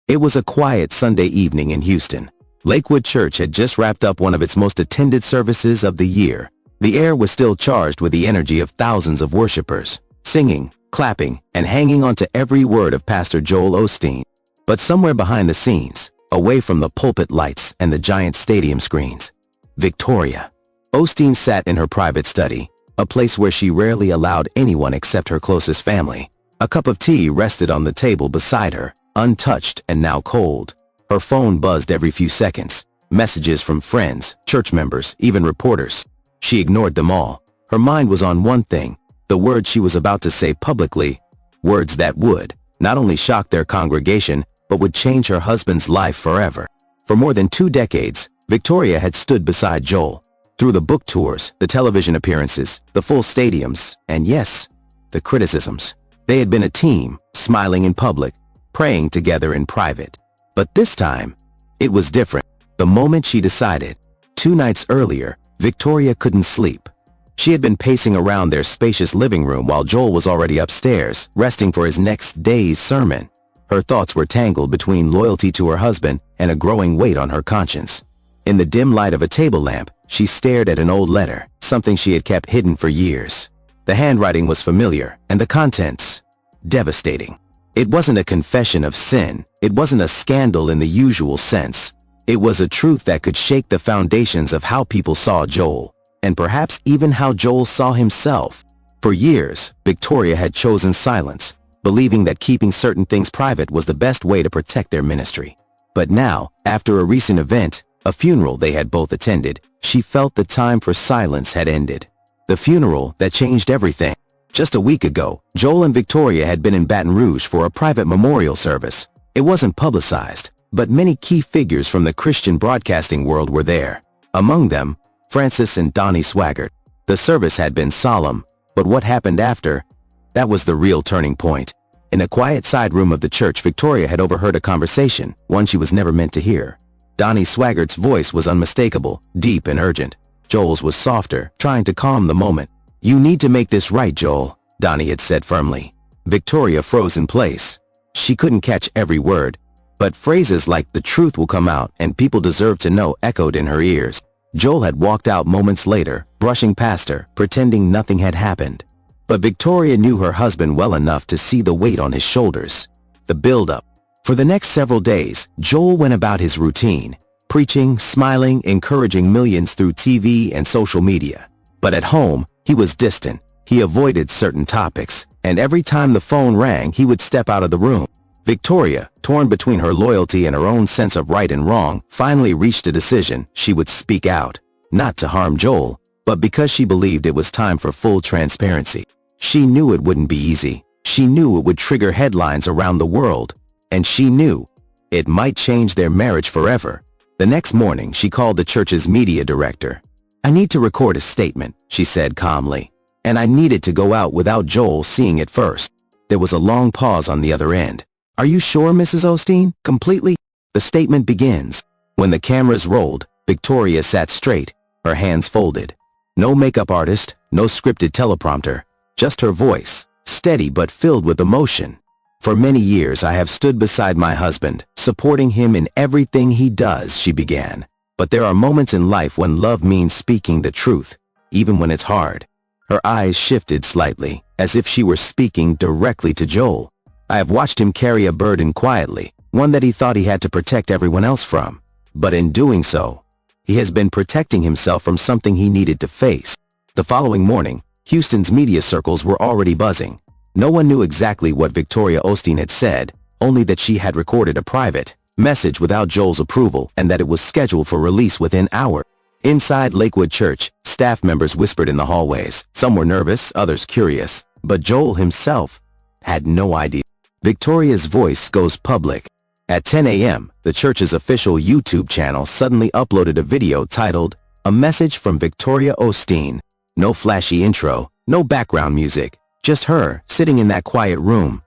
It was a quiet Sunday evening in Houston. Lakewood Church had just wrapped up one of its most attended services of the year. The air was still charged with the energy of thousands of worshipers, singing, clapping, and hanging on to every word of Pastor Joel Osteen. But somewhere behind the scenes, away from the pulpit lights and the giant stadium screens, Victoria Osteen sat in her private study, a place where she rarely allowed anyone except her closest family. A cup of tea rested on the table beside her, untouched and now cold. Her phone buzzed every few seconds. Messages from friends, church members, even reporters. She ignored them all. Her mind was on one thing, the words she was about to say publicly, words that would not only shock their congregation, but would change her husband's life forever. For more than 2 decades, Victoria had stood beside Joel. Through the book tours, the television appearances, the full stadiums, and yes, the criticisms. They had been a team, smiling in public, praying together in private. But this time, it was different. The moment she decided, 2 nights earlier, Victoria couldn't sleep. She had been pacing around their spacious living room while Joel was already upstairs, resting for his next day's sermon. Her thoughts were tangled between loyalty to her husband and a growing weight on her conscience. In the dim light of a table lamp, she stared at an old letter, something she had kept hidden for years. The handwriting was familiar, and the contents devastating. It wasn't a confession of sin. It wasn't a scandal in the usual sense. It was a truth that could shake the foundations of how people saw Joel, and perhaps even how Joel saw himself. For years, Victoria had chosen silence, believing that keeping certain things private was the best way to protect their ministry. But now, after a recent event, a funeral they had both attended, she felt the time for silence had ended. The funeral that changed everything. Just a week ago, Joel and Victoria had been in Baton Rouge for a private memorial service. It wasn't publicized, but many key figures from the Christian broadcasting world were there. Among them, Francis and Donnie Swaggart. The service had been solemn, but what happened after? That was the real turning point. In a quiet side room of the church, Victoria had overheard a conversation, one she was never meant to hear. Donnie Swaggart's voice was unmistakable, deep and urgent. Joel's was softer, trying to calm the moment. "You need to make this right, Joel," Donnie had said firmly. Victoria froze in place. She couldn't catch every word, but phrases like "the truth will come out" and "people deserve to know" echoed in her ears. Joel had walked out moments later, brushing past her, pretending nothing had happened. But Victoria knew her husband well enough to see the weight on his shoulders. The build-up. For the next several days, Joel went about his routine, preaching, smiling, encouraging millions through TV and social media. But at home, he was distant. He avoided certain topics, and every time the phone rang, he would step out of the room. Victoria, torn between her loyalty and her own sense of right and wrong, finally reached a decision. She would speak out, not to harm Joel, but because she believed it was time for full transparency. She knew it wouldn't be easy. She knew it would trigger headlines around the world. And she knew it might change their marriage forever. The next morning, she called the church's media director. "I need to record a statement," she said calmly. "And I needed to go out without Joel seeing it first." There was a long pause on the other end. "Are you sure, Mrs. Osteen? Completely?" The statement begins. When the cameras rolled, Victoria sat straight, her hands folded. No makeup artist, no scripted teleprompter, just her voice, steady but filled with emotion. "For many years I have stood beside my husband, supporting him in everything he does," she began. "But there are moments in life when love means speaking the truth, even when it's hard." Her eyes shifted slightly, as if she were speaking directly to Joel. "I have watched him carry a burden quietly, one that he thought he had to protect everyone else from. But in doing so, he has been protecting himself from something he needed to face." The following morning, Houston's media circles were already buzzing. No one knew exactly what Victoria Osteen had said, only that she had recorded a private message without Joel's approval and that it was scheduled for release within hours. Inside Lakewood Church, staff members whispered in the hallways. Some were nervous, others curious, but Joel himself had no idea. Victoria's voice goes public. At 10 a.m., the church's official YouTube channel suddenly uploaded a video titled, "A Message from Victoria Osteen." No flashy intro, no background music. Just her, sitting in that quiet room.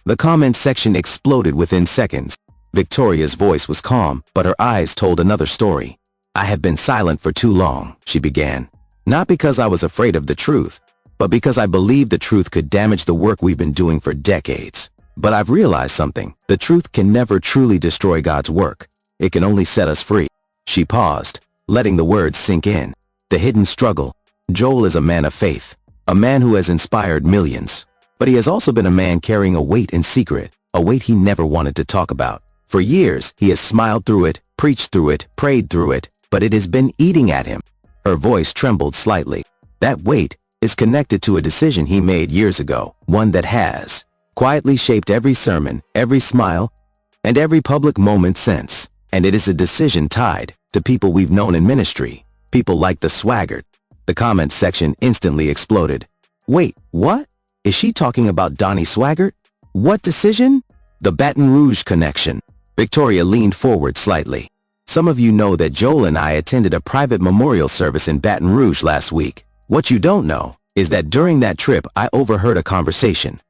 The comment section exploded within seconds. Victoria's voice was calm, but her eyes told another story. "I have been silent for too long," she began. "Not because I was afraid of the truth, but because I believed the truth could damage the work we've been doing for decades. But I've realized something. The truth can never truly destroy God's work. It can only set us free. She paused, letting the words sink in. The hidden struggle. Joel is a man of faith, a man who has inspired millions. But he has also been a man carrying a weight in secret, a weight he never wanted to talk about. For years, he has smiled through it, preached through it, prayed through it, but it has been eating at him. Her voice trembled slightly. That weight is connected to a decision he made years ago, one that has quietly shaped every sermon, every smile, and every public moment since. And it is a decision tied to people we've known in ministry, people like the Swaggart. The comments section instantly exploded. Wait, what? Is she talking about Donnie Swaggart? What decision? The Baton Rouge connection. Victoria leaned forward slightly. Some of you know that Joel and I attended a private memorial service in Baton Rouge last week. What you don't know is that during that trip I overheard a conversation,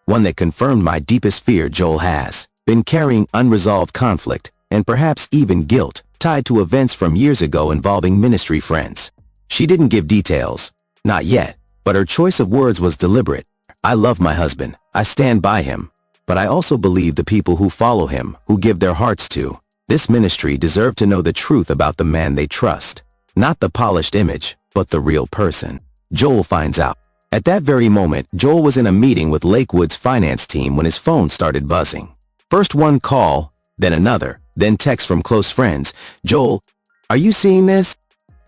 one that confirmed my deepest fear. Joel has been carrying unresolved conflict and perhaps even guilt tied to events from years ago involving ministry friends. She didn't give details, not yet, but her choice of words was deliberate. I love my husband, I stand by him, but I also believe the people who follow him, who give their hearts to this ministry, deserve to know the truth about the man they trust. Not the polished image, but the real person. Joel finds out. At that very moment, Joel was in a meeting with Lakewood's finance team when his phone started buzzing. First one call, then another, then text from close friends. Joel, are you seeing this?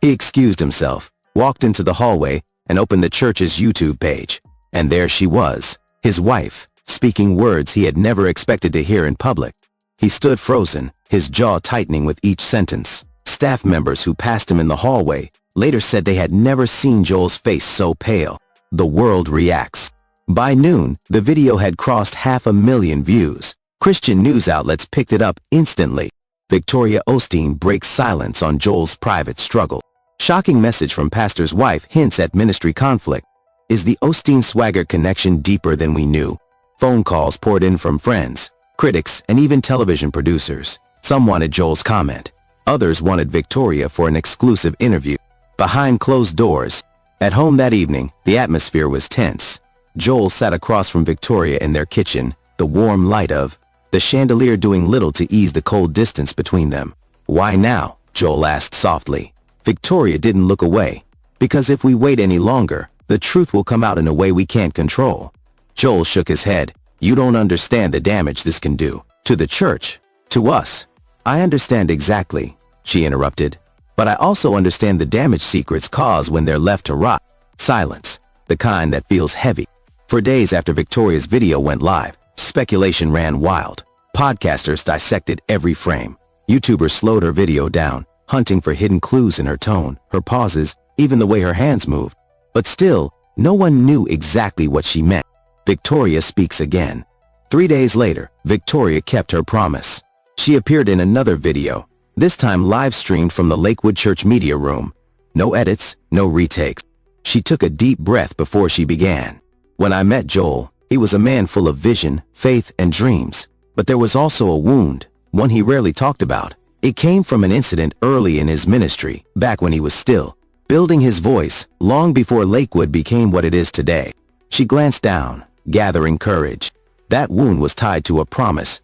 He excused himself, walked into the hallway, and opened the church's YouTube page. And there she was, his wife, speaking words he had never expected to hear in public. He stood frozen, his jaw tightening with each sentence. Staff members who passed him in the hallway later said they had never seen Joel's face so pale. The world reacts. By noon, the video had crossed 500,000 views. Christian news outlets picked it up instantly. Joel Osteen breaks silence on Joel's private struggle. Shocking message from pastor's wife hints at ministry conflict. Is the Osteen-Swaggart connection deeper than we knew? Phone calls poured in from friends, critics, and even television producers. Some wanted Joel's comment. Others wanted Victoria for an exclusive interview. Behind closed doors. At home that evening, the atmosphere was tense. Joel sat across from Victoria in their kitchen, the warm light of the chandelier doing little to ease the cold distance between them. Why now? Joel asked softly. Victoria didn't look away. Because if we wait any longer, the truth will come out in a way we can't control. Joel shook his head. You don't understand the damage this can do. To the church. To us. I understand exactly, she interrupted. But I also understand the damage secrets cause when they're left to rot. Silence. The kind that feels heavy. For days after Victoria's video went live, speculation ran wild. Podcasters dissected every frame. YouTubers slowed her video down, hunting for hidden clues in her tone, her pauses, even the way her hands moved. But still, no one knew exactly what she meant. Victoria speaks again. 3 days later, Victoria kept her promise. She appeared in another video, this time live-streamed from the Lakewood Church media room. No edits, no retakes. She took a deep breath before she began. When I met Joel, he was a man full of vision, faith, and dreams. But there was also a wound, one he rarely talked about. It came from an incident early in his ministry, back when he was still building his voice, long before Lakewood became what it is today. She glanced down, gathering courage. That wound was tied to a promise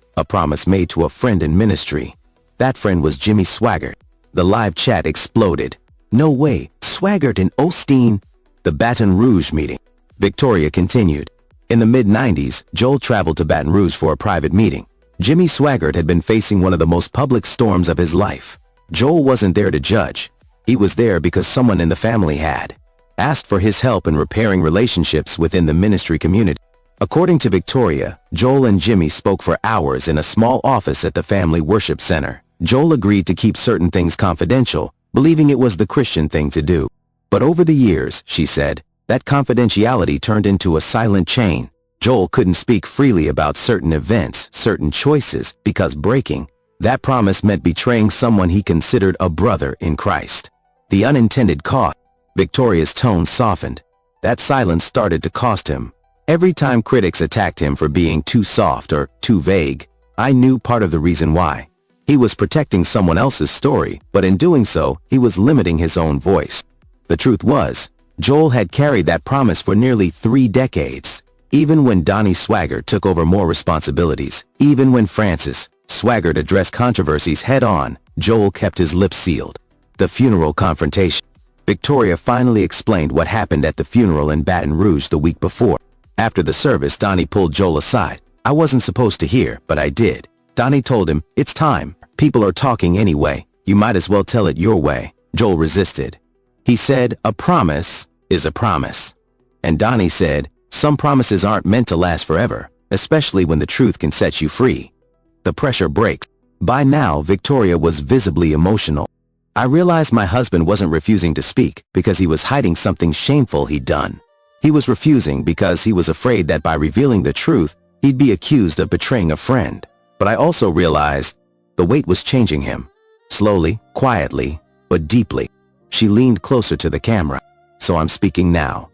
made to a friend in ministry. That friend was Jimmy Swaggart. The live chat exploded. No way, Swaggart and Osteen. The Baton Rouge meeting. Victoria continued. In the mid-90s, Joel traveled to Baton Rouge for a private meeting. Jimmy Swaggart had been facing one of the most public storms of his life. Joel wasn't there to judge. He was there because someone in the family had asked for his help in repairing relationships within the ministry community. According to Victoria, Joel and Jimmy spoke for hours in a small office at the family worship center. Joel agreed to keep certain things confidential, believing it was the Christian thing to do. But over the years, she said, that confidentiality turned into a silent chain. Joel couldn't speak freely about certain events, certain choices, because breaking that promise meant betraying someone he considered a brother in Christ. The unintended cost. Victoria's tone softened. That silence started to cost him. Every time critics attacked him for being too soft or too vague, I knew part of the reason why. He was protecting someone else's story, but in doing so, he was limiting his own voice. The truth was, Joel had carried that promise for nearly 3 decades. Even when Donnie Swaggart took over more responsibilities, even when Francis Swaggart addressed controversies head-on, Joel kept his lips sealed. The funeral confrontation. Victoria finally explained what happened at the funeral in Baton Rouge the week before. After the service, Donnie pulled Joel aside. "I wasn't supposed to hear, but I did." Donnie told him, "It's time. People are talking anyway. You might as well tell it your way." Joel resisted. He said, "A promise is a promise." And Donnie said, "Some promises aren't meant to last forever, especially when the truth can set you free." The pressure breaks. By now, Victoria was visibly emotional. "I realized my husband wasn't refusing to speak because he was hiding something shameful he'd done. He was refusing because he was afraid that by revealing the truth, he'd be accused of betraying a friend. But I also realized the weight was changing him. Slowly, quietly, but deeply." She leaned closer to the camera. "So I'm speaking now.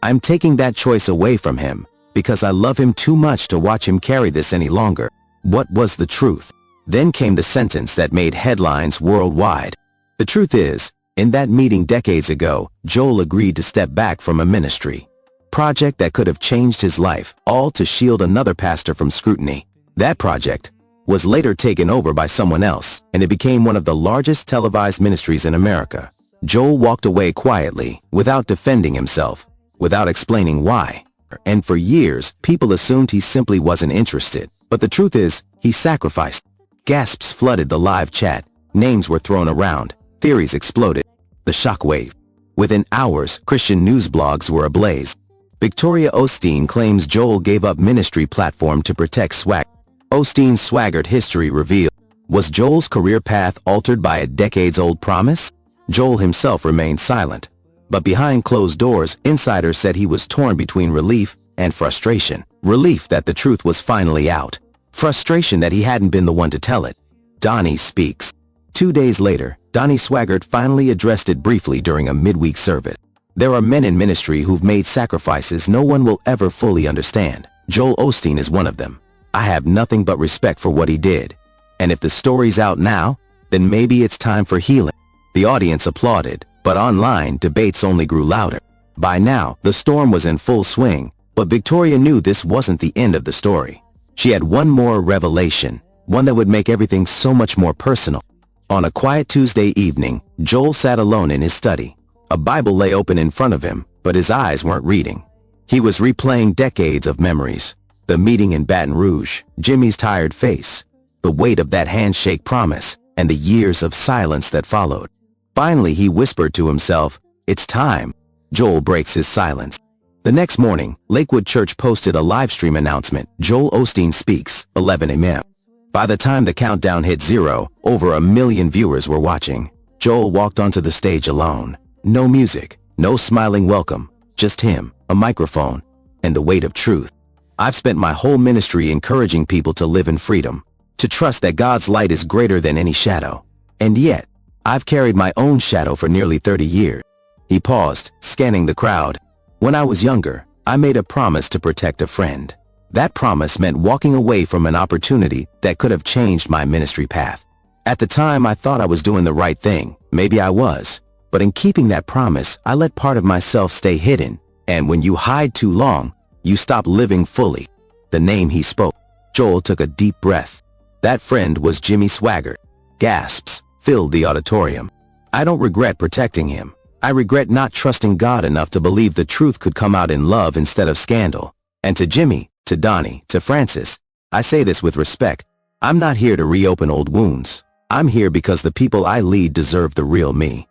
I'm taking that choice away from him because I love him too much to watch him carry this any longer." What was the truth? Then came the sentence that made headlines worldwide. The truth is, in that meeting decades ago, Joel agreed to step back from a ministry project that could have changed his life, all to shield another pastor from scrutiny. That project was later taken over by someone else, and it became one of the largest televised ministries in America. Joel walked away quietly, without defending himself, without explaining why. And for years, people assumed he simply wasn't interested. But the truth is, he sacrificed. Gasps flooded the live chat. Names were thrown around. Theories exploded. The shockwave. Within hours, Christian news blogs were ablaze. Victoria Osteen claims Joel gave up ministry platform to protect Swag. Osteen's Swaggart history revealed. Was Joel's career path altered by a decades-old promise? Joel himself remained silent. But behind closed doors, insiders said he was torn between relief and frustration. Relief that the truth was finally out. Frustration that he hadn't been the one to tell it. Donnie speaks. 2 days later, Donnie Swaggart finally addressed it briefly during a midweek service. "There are men in ministry who've made sacrifices no one will ever fully understand. Joel Osteen is one of them. I have nothing but respect for what he did. And if the story's out now, then maybe it's time for healing." The audience applauded, but online debates only grew louder. By now, the storm was in full swing, but Victoria knew this wasn't the end of the story. She had one more revelation, one that would make everything so much more personal. On a quiet Tuesday evening, Joel sat alone in his study. A Bible lay open in front of him, but his eyes weren't reading. He was replaying decades of memories. The meeting in Baton Rouge, Jimmy's tired face, the weight of that handshake promise, and the years of silence that followed. Finally, he whispered to himself, "It's time." Joel breaks his silence. The next morning, Lakewood Church posted a live stream announcement. Joel Osteen speaks, 11 a.m. By the time the countdown hit 0, over 1 million viewers were watching. Joel walked onto the stage alone. No music, no smiling welcome, just him, a microphone, and the weight of truth. "I've spent my whole ministry encouraging people to live in freedom, to trust that God's light is greater than any shadow. And yet, I've carried my own shadow for nearly 30 years. He paused, scanning the crowd. "When I was younger, I made a promise to protect a friend. That promise meant walking away from an opportunity that could have changed my ministry path. At the time, I thought I was doing the right thing. Maybe I was. But in keeping that promise, I let part of myself stay hidden. And when you hide too long, you stop living fully." The name he spoke. Joel took a deep breath. That friend was Jimmy Swaggart. Gasps filled the auditorium. "I don't regret protecting him. I regret not trusting God enough to believe the truth could come out in love instead of scandal. And to Jimmy, to Donnie, to Francis, I say this with respect. I'm not here to reopen old wounds. I'm here because the people I lead deserve the real me.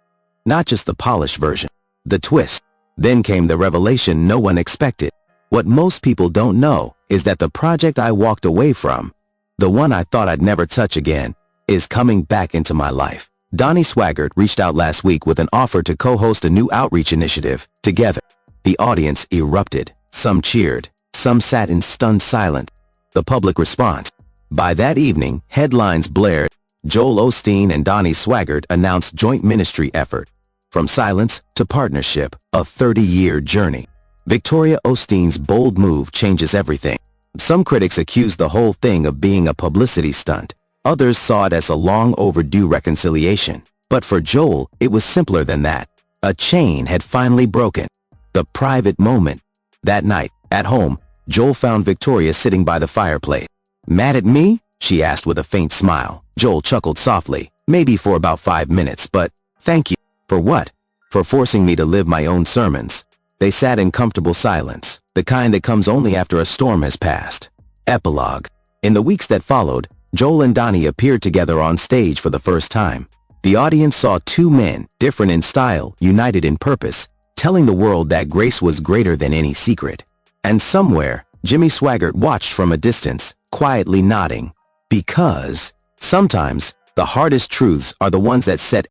Not just the polished version." The twist. Then came the revelation no one expected. What most people don't know is that the project I walked away from, the one I thought I'd never touch again, is coming back into my life. Donnie Swaggart reached out last week with an offer to co-host a new outreach initiative, Together. The audience erupted. Some cheered. Some sat in stunned silence. The public response. By that evening, headlines blared. Joel Osteen and Donnie Swaggart announced joint ministry effort. From silence to partnership, a 30-year journey. Victoria Osteen's bold move changes everything. Some critics accused the whole thing of being a publicity stunt. Others saw it as a long overdue reconciliation. But for Joel, it was simpler than that. A chain had finally broken. The private moment. That night, at home, Joel found Victoria sitting by the fireplace. "Mad at me?" she asked with a faint smile. Joel chuckled softly, "Maybe for about 5 minutes, but thank you." "For what?" "For forcing me to live my own sermons." They sat in comfortable silence, the kind that comes only after a storm has passed. Epilogue. In the weeks that followed, Joel and Donnie appeared together on stage for the first time. The audience saw two men, different in style, united in purpose, telling the world that grace was greater than any secret. And somewhere, Jimmy Swaggart watched from a distance, quietly nodding. Because sometimes, the hardest truths are the ones that set